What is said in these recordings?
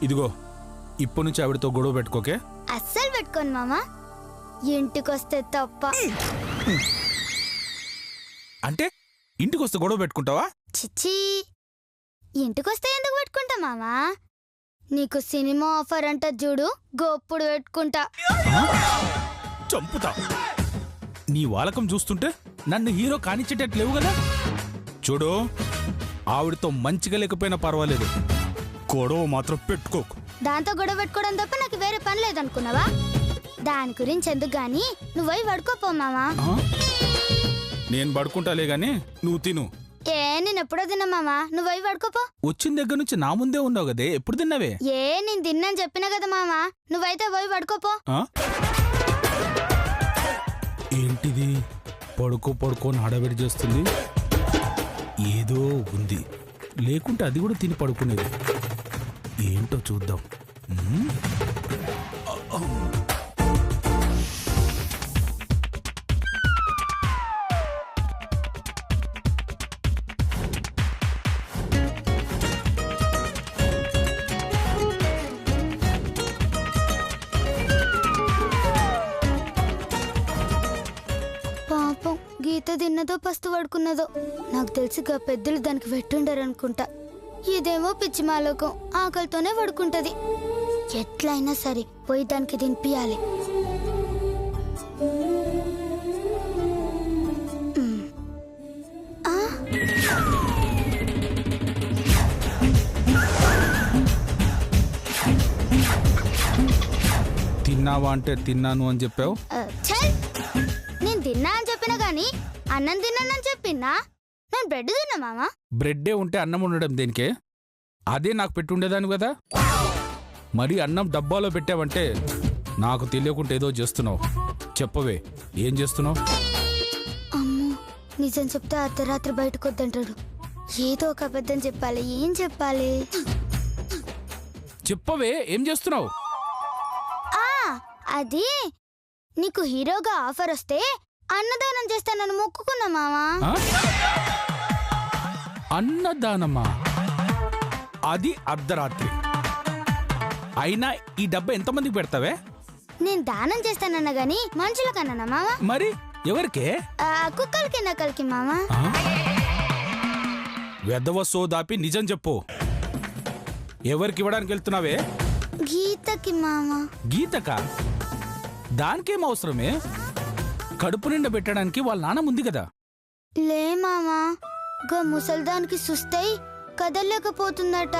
ఇదిగో ఇప్పటి నుంచి ఆవిడతో గొడవ పెట్టుకోకే. అస్సలు పెట్టుకోను మామా, ఇంటికొస్తే తప్ప. అంటే ఇంటికొస్తే గొడవ పెట్టుకుంటావా? చిచ్చి, ఇంటికొస్తే ఎందుకు పెట్టుకుంటా మామా? నీకు సినిమా ఆఫర్ అంట చూడు, గొప్పుడు పెట్టుకుంటా. చంపుతా. నీ వాలకం చూస్తుంటే నన్ను హీరో కానిచ్చేటట్లేవు కదా. చూడు, ఆవిడతో మంచిగా లేకపోయినా పర్వాలేదు, గొడవ మాత్రం పెట్టుకోకు. దాంతో గొడవ పెట్టుకోవడం తప్ప నాకు వేరే పని లేదనుకున్నావా? దాని గురించి ఎందుకు గాని నువ్వై పడుకోపో మామా. నేను పడుకుంటాలే గాని నువ్వు తిను. నేను ఎప్పుడో తిన్నా మామా, నువ్వై పడుకోపో. వచ్చిన దగ్గర నుంచి నా ముందే ఉన్నావు కదే, ఎప్పుడు తిన్నావే? నేను తిన్నాను చెప్పినా కదా మామా, నువ్వైతే పోయి పడుకోపో. ఏంటిది పడుకో పడుకో హడావిడి చేస్తుంది? ఏదో ఉంది, లేకుంటే అది కూడా తిని పడుకునేది. ఏంటో చూద్దాం. పాపం గీత తిన్నదో పస్తు పడుకున్నదో నాకు తెలిసిగా పెద్దలు దానికి పెట్టుండారనుకుంటా. ఇదేమో పిచ్చి మాలోకం, ఆకలితోనే పడుకుంటది. ఎట్లయినా సరే పోయి దానికి తినిపియాలి. తిన్నావా అంటే తిన్నాను అని చెప్పావు. నేను తిన్నా అని చెప్పినా గాని అన్నం తిన్నానని చెప్పినా. నేను బ్రెడ్ తిన్నా మామా. బ్రెడ్డే ఉంటే అన్నం ఉండడం దేనికే? అదే నాకు పెట్టుండేదాన్ని కదా. మరి అన్నం డబ్బాలో పెట్టావంటే నాకు తెలియకుండా ఏదో చేస్తున్నావు. చెప్పవే, ఏం చేస్తున్నావు? అమ్మో, నిజం చెప్తే అర్ధరాత్రి బయటకు వద్దంటాడు. ఏదో ఒక అబద్ధం చెప్పాలి. ఏం చెప్పాలి? చెప్పవే, ఏం చేస్తున్నావు? అది నీకు హీరోగా ఆఫర్ వస్తే అన్నదానం చేస్తానని మొక్కుకున్నా మామా. అన్నదానమా? అది అర్ధరాత్రి అయినా ఈ డబ్బా ఎంతమందికి పెడతావే? నేను దానం చేస్తానన్నా గాని మనుషులకన్నా మామా. మరి ఎవరికే? కుక్కలకి నక్కలకి మామా. వెధవ సోదాపి నిజం చెప్పు, ఎవరికి ఇవ్వడానికి వెళ్తున్నావే? గీతకి మామా. గీతకా? దానికేం అవసరమే? కడుపు నిండా పెట్టడానికి వాళ్ళ నాన్న ఉంది కదా. లే మామా, గా ముసల్దానికి సుస్తై కదలలేకపోతుందట.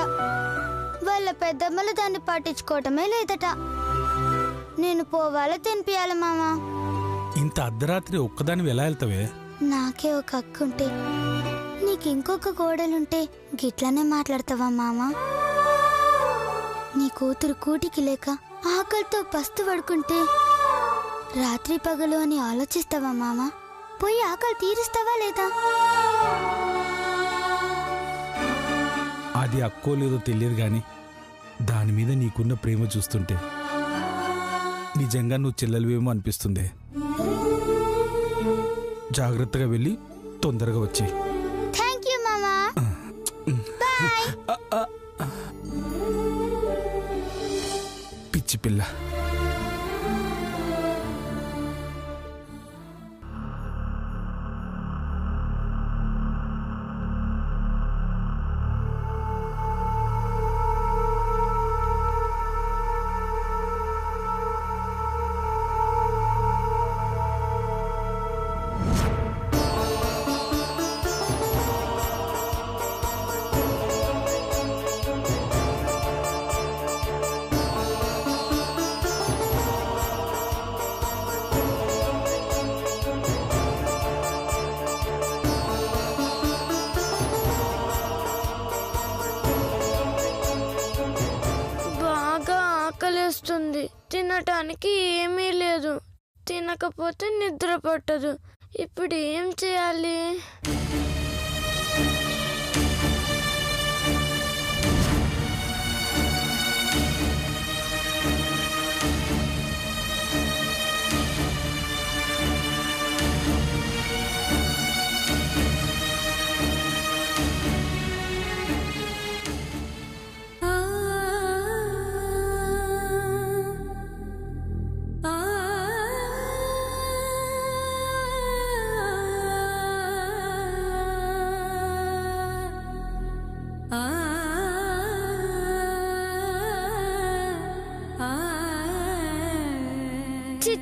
వాళ్ళ పెద్దమ్మలు దాన్ని పట్టించుకోవటమే లేదట. నేను పోవాల తినిపియాలి మామా. ఇంత అర్ధరాత్రి ఒక్కదాని ఎలా వెళ్తావే? నాకే ఒక అక్కుంటే నీకు ఇంకొక కోడలుంటే గిట్లనే మాట్లాడతావా మామా? నీ కూతురు కూటికి లేక ఆకలితో పస్తు పడుకుంటే రాత్రి పగలు అని ఆలోచిస్తావా మామా? పోయి ఆకలి తీరుస్తావా లేదా? అది అక్కో లేదో తెలియదు గాని దాని మీద నీకున్న ప్రేమ చూస్తుంటే నిజంగా నువ్వు చెల్లెలువేమో అనిపిస్తుంది. జాగ్రత్తగా వెళ్ళి తొందరగా వచ్చేయ్. థ్యాంక్ యూ మామా. బాయ్. పిచ్చి పిల్ల. ఆకలేస్తుంది, తినటానికి ఏమీ లేదు, తినకపోతే నిద్ర పట్టదు. ఇప్పుడు ఏం చేయాలి?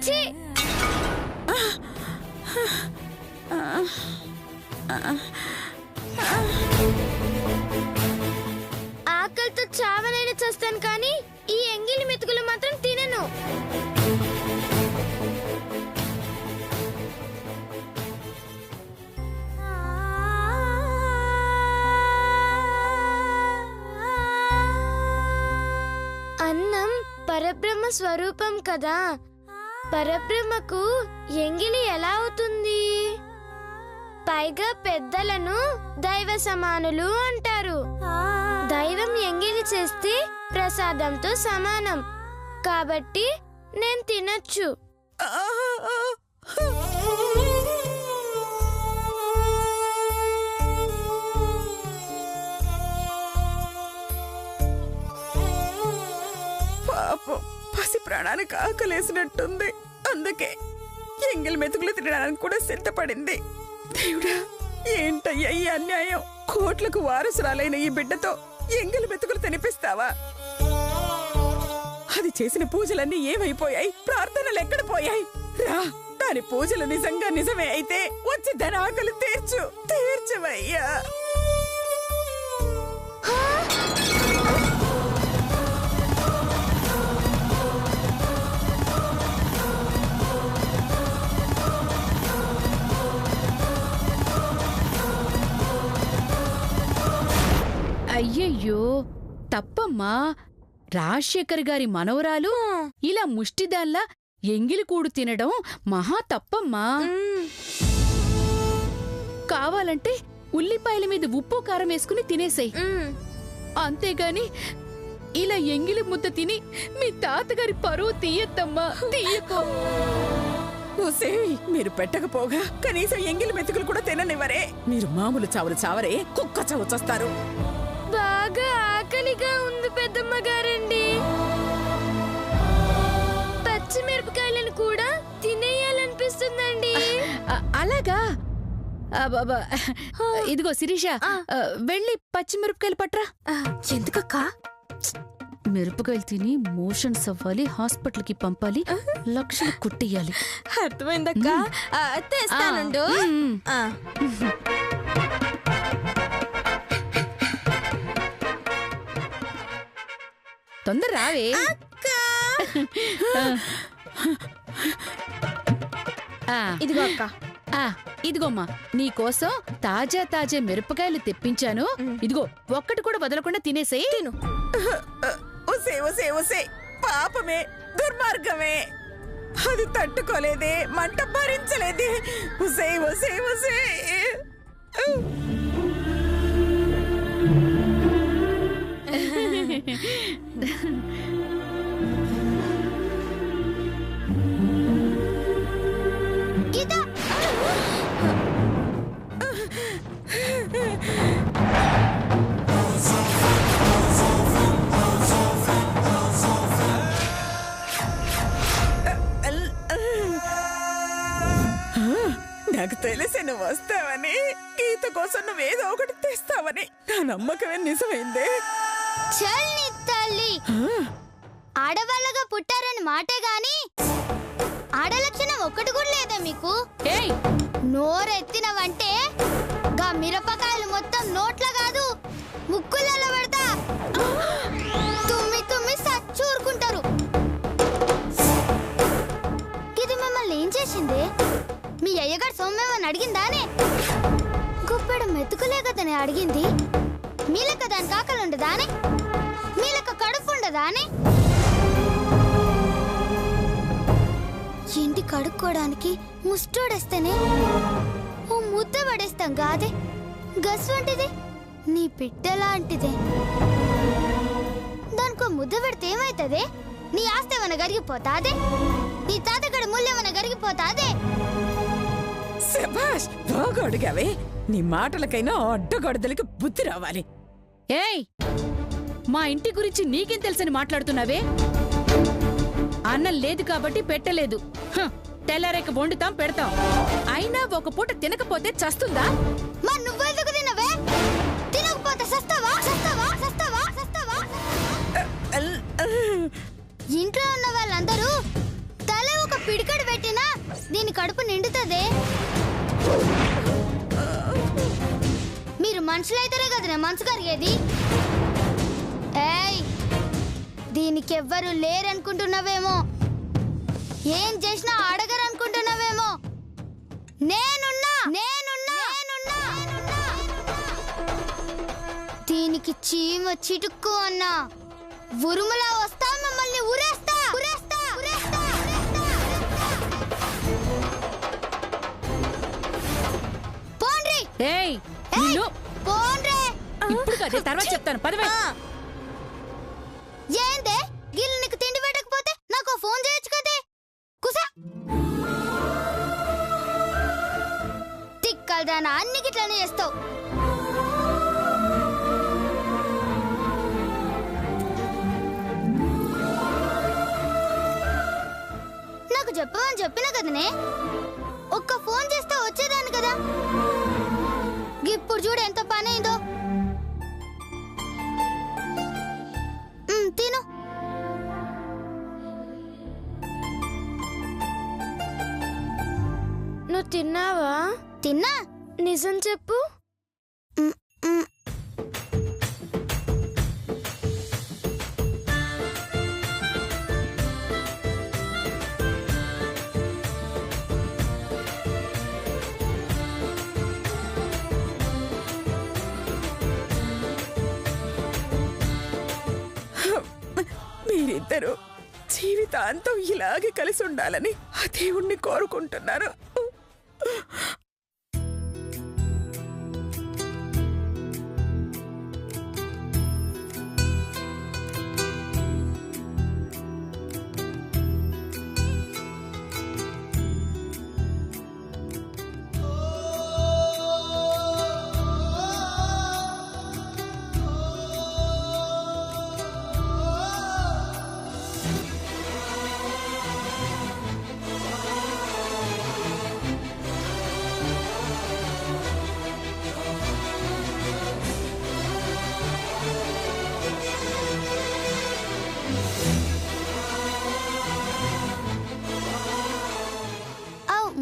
చిచి ఆకలితో చావనైనా చేస్తాను కానీ ఈ ఎంగిలి మెతుకులు మాత్రం తినను. అన్నం పరబ్రహ్మ స్వరూపం కదా, పరబ్రహ్మకు ఎంగిలి ఎలా అవుతుంది? పైగా పెద్దలను దైవ సమానులు అంటారు. దైవం ఎంగిలి చేస్తే ప్రసాదంతో సమానం కాబట్టి నేను తినచ్చు. పాపం పసి ప్రాణానికి ఆకలేసినట్టుంది. అందుకే ఎంగిల్ మెతుకులు తినడానికి కూడా సిద్ధపడింది. దేవుడా, ఏంటయ్యా ఈ అన్యాయం? కోట్లకు వారసురాలైన ఈ బిడ్డతో ఎంగిల్ మెతుకులు తినిపిస్తావా? అది చేసిన పూజలన్నీ ఏమైపోయాయి? ప్రార్థనలు ఎక్కడ పోయాయి? రా, దాని పూజలు నిజంగా నిజమే అయితే వచ్చి దాని ఆకలి తీర్చవయ్యా. అయ్యయ్యో, తప్పమ్మా. రాజశేఖర్ గారి మనవరాలు ఇలా ముష్టిదాల్లా ఎంగిలికూడు తినడం మహా తప్పమ్మా. కావాలంటే ఉల్లిపాయల మీద ఉప్పు కారం వేసుకుని తినేసేయ్. అంతేగాని ఇలా ఎంగిలి ముద్ద తిని మీ తాతగారి పరువు తీయద్దమ్మా, తీయకో. మీరు పెట్టకపోగా కనీసం ఎంగిలి మెతుకులు కూడా తిననివ్వరే. మీరు మామూలు చావులు చావరే, కుక్క చావు చస్తారు. బాగా ఆకలిగా ఉంది పెద్దమ్మ గారండి. పచ్చిమిరపకాయలను కూడా తినేయాలనిపిస్తుందండి. అలాగా? ఇదిగో శిరీష, వెళ్ళి పచ్చిమిరపకాయలు పట్రా. ఎందుకక్కా? మిరపకాయలు తిని మోషన్స్ అవ్వాలి, హాస్పిటల్ కి పంపాలి, లక్షలు కుట్టేయాలి. అర్థమైందక్క, తెస్తానుండు. తొందర రావే. ఇదిగో అక్క. ఇదిగోమ్మా, నీకోసం తాజా తాజా మిరపకాయలు తెప్పించాను. ఇదిగో, ఒక్కటి కూడా వదలకుండా తినేసేయ్. తిను. పాపమే, దుర్మార్గమే. అది తట్టుకోలేదే, మంట భరించలేదే. ఉసే ఉసే ఉసే. నాకు తెలిసి నువ్వు వస్తావని, గీత కోసం నువ్వేదో ఒకటి తెస్తావని నా నమ్మకమే నిజమైందే. చల్ని తల్లి, ఆడవాళ్ళగా పుట్టారని మాటే గాని ఆడలక్షణం ఒక్కటి కూడా లేదా మీకు? నోరెత్తినవంటే గా మిరపకాయలు మొత్తం నోట్ల కాదు ముక్కులలో పడతా. తుమ్మి తుమ్మి సచ్చూరుకుంటారు. ఇది మిమ్మల్ని ఏం చేసింది? మీ అయ్యగారు సౌమ్యమని అడిగిందానే? గుప్పెడు మెతుకులే కదని అడిగింది. మీలక దాని కాకలు ఉండదానే? మీలక కడుపు ఉండదానే? ఇంటి కడుక్కోవడానికి ముస్టోడేస్తేనే ఓ ముద్ద పడేస్తాం కాదే. గస్ వంటిది నీ పిట్టలాంటిదే. దానికో ముద్ద పెడితే ఏమైతుంది? నీ ఆస్తి ఏమైనా గరిగిపోతాదే? నీ తాతగడ మూల్యమన గరిగిపోతాదే? శభాష్, బాగా అడిగావే. నీ మాటలకైనా అడ్డగొడదలకి బుద్ధి రావాలి. ఏయ్, మా ఇంటి గురించి నీకేం తెలుసని మాట్లాడుతున్నావే? అన్నం లేదు కాబట్టి పెట్టలేదు. తెల్లారేక వండుతాం, పెడతాం. అయినా ఒక పూట తినకపోతే చస్తుందా? మరి నువ్వెందుకు తినవే? తినకపోతే సస్తావా? సస్తావా? సస్తావా? సస్తావా? ఇంట్లో ఉన్న వాళ్ళందరూ తల ఒక పిడిక కడుపు నిండుతుందే. మీరు మనుషులైతేనే కదనే మనసు కరిగేది. ఏయ్, దీనికెవ్వరు లేరనుకుంటున్నావేమో, ఏం చేసినా అడగరనుకుంటున్నావేమో. నేనున్నా నేనున్నా నేనున్నా. దీనికి చీమ చిటుక్కు అన్నా ఉరుములా వస్తా, మమ్మల్ని ఉరేస్తా ఉరేస్తా ఉరేస్తా. పోండ్రి. ఏయ్ ఏయ్, నిన్ను పోండ్రి. ఇప్పుడు కదే తర్వాత చెప్తాను పదవే. ఏందే గిల్లు నీకు తిండి పెట్టకపోతే నాకు ఫోన్ చేయొచ్చు కదే. కుసా తిక్కల్దానా అన్ని గిట్లనే చేస్తావు. నాకు చెప్పమని చెప్పినా కదనే, ఒక్క ఫోన్ చేస్తే వచ్చేదాన్ని కదా. ఇప్పుడు చూడు ఎంత పని అయిందో. తిను. నువ్వు తిన్నావా? తిన్నా. నిజం చెప్పు. మీరిద్దరూ జీవితాంతం ఇలాగే కలిసి ఉండాలని ఆ దేవుణ్ణి కోరుకుంటున్నారు.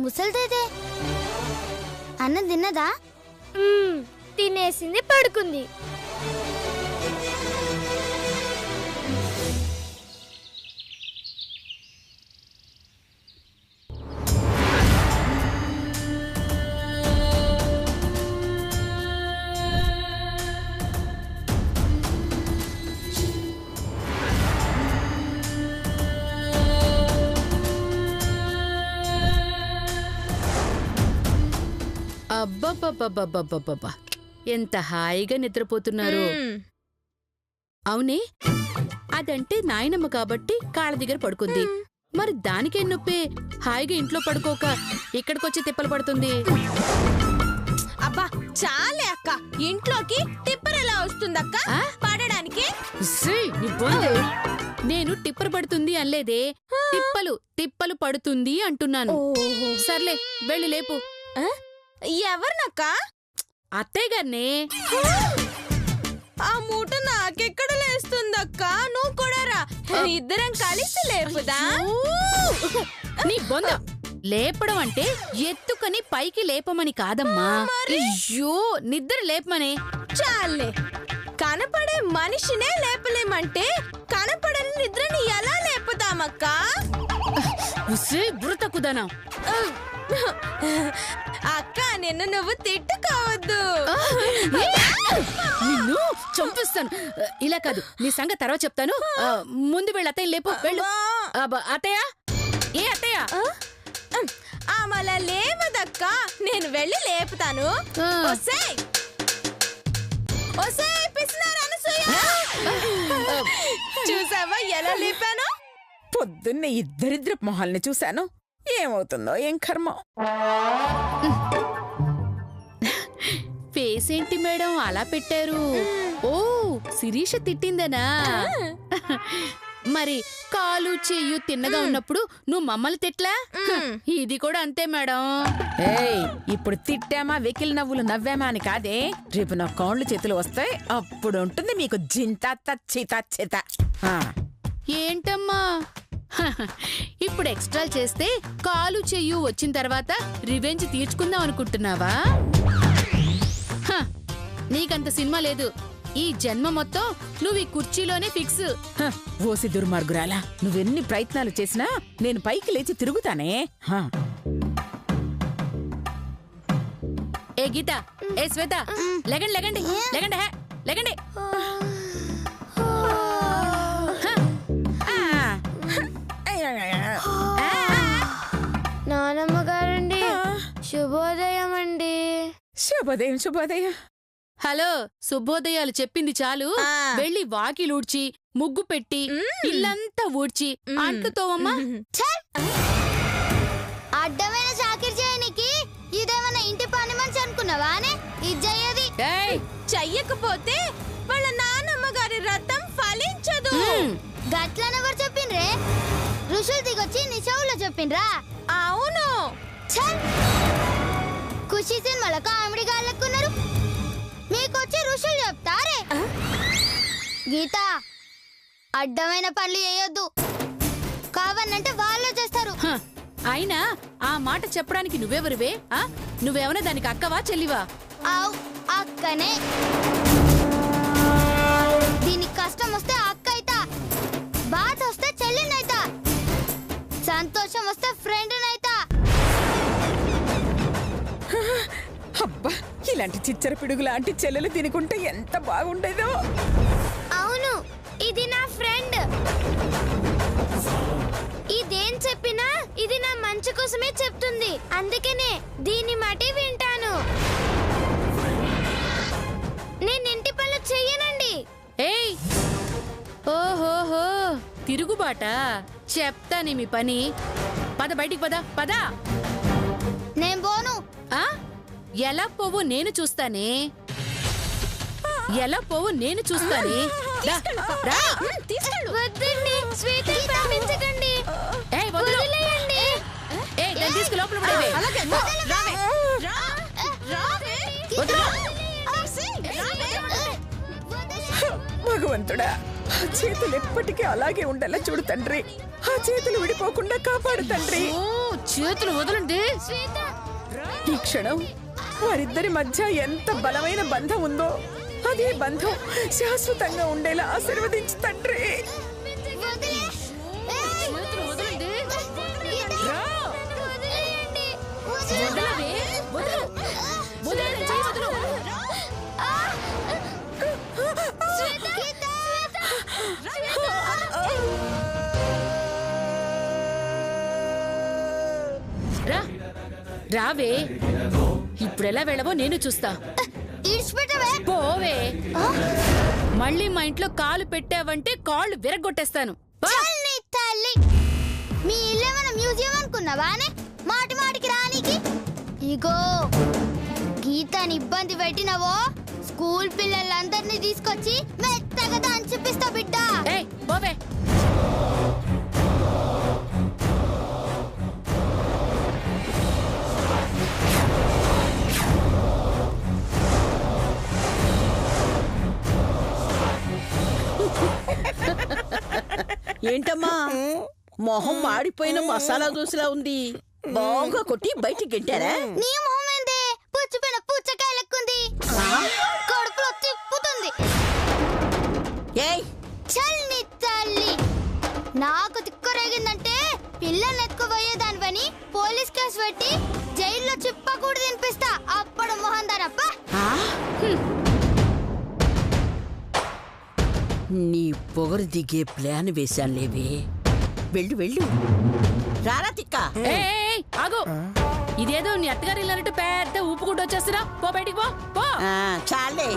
ముసలిదేదే అన్నం తిన్నదా? తినేసింది, పడుకుంది. అబ్బబ్బబ్బబ్బబ్బబ్బబ్బా, ఎంత హాయిగా నిద్రపోతున్నారు. అవునే, అదంటే నాయనమ్మ కాబట్టి కాళ్ళ దగ్గర పడుకుంది. మరి దానికేం నొప్పి? హాయిగా ఇంట్లో పడుకోక ఇక్కడికొచ్చి తిప్పలు పడుతుంది. అబ్బా చాలే అక్క, ఇంట్లోకి టిప్పర్ ఎలా వస్తుందక్క పడడానికి? నేను టిప్పర్ పడుతుంది అనలేదే, తిప్పలు పడుతుంది అంటున్నాను. సర్లే వెళ్ళి లేపు. ఎవరినక్క? అత్తయ్య గారినే. ఆ మూట నాకెక్కడ లేస్తుందక్క? నువ్వు కూడా రా, ఇద్దరం కలిసి లేపుదా. నీ బొంద. లేపడం అంటే ఎత్తుకని పైకి లేపమని కాదమ్మా. అయ్యో, నిద్ర లేపమనే. చాలే, కనపడే మనిషినే లేపలేమంటే కనపడని నిద్రని ఎలా లేపుతామక్క? బుర్ర తక్కుదనా. అక్క, నిన్ను నువ్వు తిట్టుకోవద్దు. నిన్ను చంపిస్తాను. ఇలా కాదు, నీ సంగతి తర్వాత చెప్తాను. ముందు వెళ్ళి అత్తయ్య లేపు. వెళ్ళు. అత్తయ్య, ఏ అత్తయ్య? అమలా లేవదక్క, నేను వెళ్ళి లేపుతాను. చూసావా ఎలా లేపాను? పొద్దున్నే ఇద్దరిద్దరు మొహాల్ని చూశాను. ఏమవుతుందో ఏం కర్మ. ఫేస్ ఏంటి మేడం అలా పెట్టారు? ఓ, శిరీష తిట్టిందనా? మరి కాలు చెయ్యు తిన్నగా ఉన్నప్పుడు నువ్వు మమ్మల్ని తిట్లా? ఇది కూడా అంతే మేడం. ఏయ్, ఇప్పుడు తిట్టామా వెకిలి నవ్వులు నవ్వామా అని కాదే. రేపు నా కాళ్ళు చేతులు వస్తాయి, అప్పుడు ఉంటుంది మీకు జింత చిత చిత. ఏంటమ్మా ఇప్పుడు ఎక్స్ట్రా చేస్తే కాలు చెయ్యు వచ్చిన తర్వాత రివెంజ్ తీర్చుకుందాం అనుకుంటున్నావా? హ, నీకంత సినిమా లేదు. ఈ జన్మ మొత్తం నువ్వు ఈ కుర్చీలోనే ఫిక్స్. హ, ఓసి దుర్మార్గురాలా, నువ్వెన్ని ప్రయత్నాలు చేసినా నేను పైకి లేచి తిరుగుతానే. హ. ఏ గీత, ఏ శ్వేత, లెగండి లెగండి లెగండి హే, లెగండి. నానమ్మ గారండి, శుభోదయం అండి. శుభోదయం శుభోదయం. హలో, శుభోదయాలు చెప్పింది చాలు. వెళ్ళి వాకిలూడ్చి ముగ్గు పెట్టి ఇల్లంతా ఊడ్చి అంట్లు తోమమ్మా. అడ్డమైన చాకిరి చేయనికి ఇదేమన్నా ఇంటి పని మనిషి అనుకున్నావా? ఇజ్జయ్యది చెయ్యకపోతే వాళ్ళ నానమ్మ గారి రథం ఫలించదు. గట్లనెవరు చెప్పిండ్రే? ఋషులు దిగొచ్చి నీ చెవుల్లో చెప్పిండ్రా? అవును. ఖుషి సినిమాలో కామెడీ గాళ్ళకున్నారు, మీకొచ్చి ఋషులు చెప్తారే. గీత, అడ్డమైన పనులు చేయొద్దు. కావన్నంటే వాళ్ళు చేస్తారు. హ, అయినా ఆ మాట చెప్పడానికి నువ్వెవరివే? నువ్వేమన్నా దానికి అక్కవా చెల్లివా? ఆవ్, అక్కనే. దీనికి కష్టం వస్తే అక్క అయితా, బాధ వస్తే చెల్లినైతా, సంతోషం వస్తే ఫ్రెండ్ నైతా. అబ్బా, ఇలాంటి చిచ్చర పిడుగు లాంటి చెల్లెలు తినుకుంటే ఎంత బాగుండేదో. అవును, ఇది నా ఫ్రెండ్. ఇదేం చెప్పినా ఇది నా మంచి కోసమే చెప్తుంది. అందుకనే దీని మాటే వింటాను. నేను ఇంటి పనులు చెయ్యనండి. ఏయ్, ఓహోహో, తిరుగుబాట. చెప్తాని మీ పని. పద, బయటికి పద. పద. నేను పోను. ఎలా పోవు నేను చూస్తానే. ఎలా పోవు నేను చూస్తానే. వద్దండి, శ్వేతని పంపించకండి. ఏయ్, వదిలు. వదిలేయండి. ఏయ్, దాన్ని తీసుకు లోపల పడేవే. వదిలు. భగవంతుడా, ఆ చేతులు ఎప్పటికీ అలాగే ఉండేలా చూడు తండ్రి. ఆ చేతులు విడిపోకుండా కాపాడు తండ్రి. ఓ, చేతులు వదలండి. ఈ క్షణం వారిద్దరి మధ్య ఎంత బలమైన బంధం ఉందో అదే బంధం శాశ్వతంగా ఉండేలా ఆశీర్వదించు తండ్రి. చేతులు వదలండి. వదిలేయండి. వదలవే. వదలు. వదలండి, చెయ్యి వదలు. రా, రావే. ఇప్పుడెలా వెళ్ళవో నేను చూస్తా. ఇడిచిపెట్టవే. పోవే. మళ్ళీ మా ఇంట్లో కాలు పెట్టావంటే కాళ్ళు విరగొట్టేస్తాను. చల్లి తల్లి, మీ ఇల్లేమన్నా మ్యూజియం అనుకున్నావానే? మాటి మాటికి రానికి. ఇగో, గీతని ఇబ్బంది పెట్టినవో స్కూల్ పిల్లలందరినీ తీసుకొచ్చి మెత్తగా దాన్ని చూపిస్తా బిడ్డ. ఏయ్, పోవే. ఏంటమ్మా, మొహం మాడిపోయిన మసాలా దోశలా ఉంది. బాగా కొట్టి బయటికి గెంటారా? నీ మొహం ఏందే పుచ్చిపోయిన పుచ్చకాయ లెక్కుంది. కడుపులో తిప్పుతుంది. ఏయ్, చల్లి తల్లి, నాకు తిక్కరేగిందంటే పిల్లల్ని ఎత్తుకుపోయేదానివని పోలీస్ కేసు పెట్టి జైల్లో చిప్పకూడదు తినిపిస్తా. అప్పుడు మొహం దానప్ప. నీ పొగరు దిగే ప్లాన్ వేశానులేవే. వెళ్ళు వెళ్ళు. రారా తిక్క. ఏయ్, ఆగు. ఇదేదో నీ అత్తగారి ఇల్లన్నట్టు పెద్ద ఊపుకుంటూ వచ్చేస్తున్నా. పో, బయటికి పో. పో. చాలే,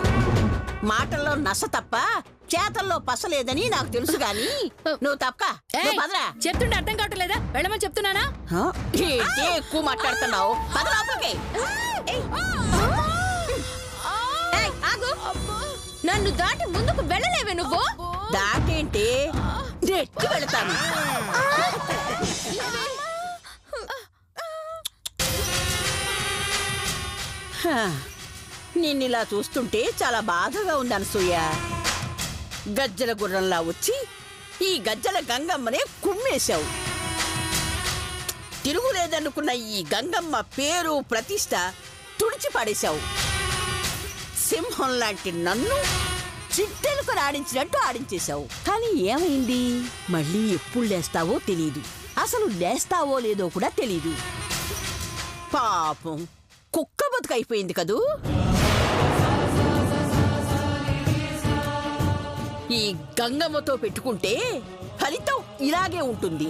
మాటల్లో నస తప్ప చేతల్లో పసలేదని నాకు తెలుసు గాని నువ్వు తప్ప. ఏయ్, చెప్తుంటే అర్థం కావట్లేదా? వెళ్ళమని చెప్తున్నానా? ఏంటి ఎక్కువ మాట్లాడుతున్నావు? పద లోపలికి. ఏయ్, ఆగు. నన్ను దాటి ముందుకు వెళ్ళలేవే నువ్వు. దాటేంటి, నెట్టి వెళతాను. నిన్నిలా చూస్తుంటే చాలా బాధగా ఉంది అనసూయ. గజ్జల గుర్రంలా వచ్చి ఈ గజ్జల గంగమ్మనే కుమ్మేశావు. తిరుగులేదనుకున్న ఈ గంగమ్మ పేరు ప్రతిష్ట తుడిచి పడేశావు. సింహం లాంటి నన్ను చిట్టెలకు ఆడించినట్టు ఆడించేశావు. కానీ ఏమైంది? మళ్ళీ ఎప్పుడు లేస్తావో తెలీదు. అసలు లేస్తావో లేదో కూడా తెలీదు. పాపం కుక్క బతుకైపోయింది కదూ. ఈ గంగమ్మతో పెట్టుకుంటే ఫలితం ఇలాగే ఉంటుంది.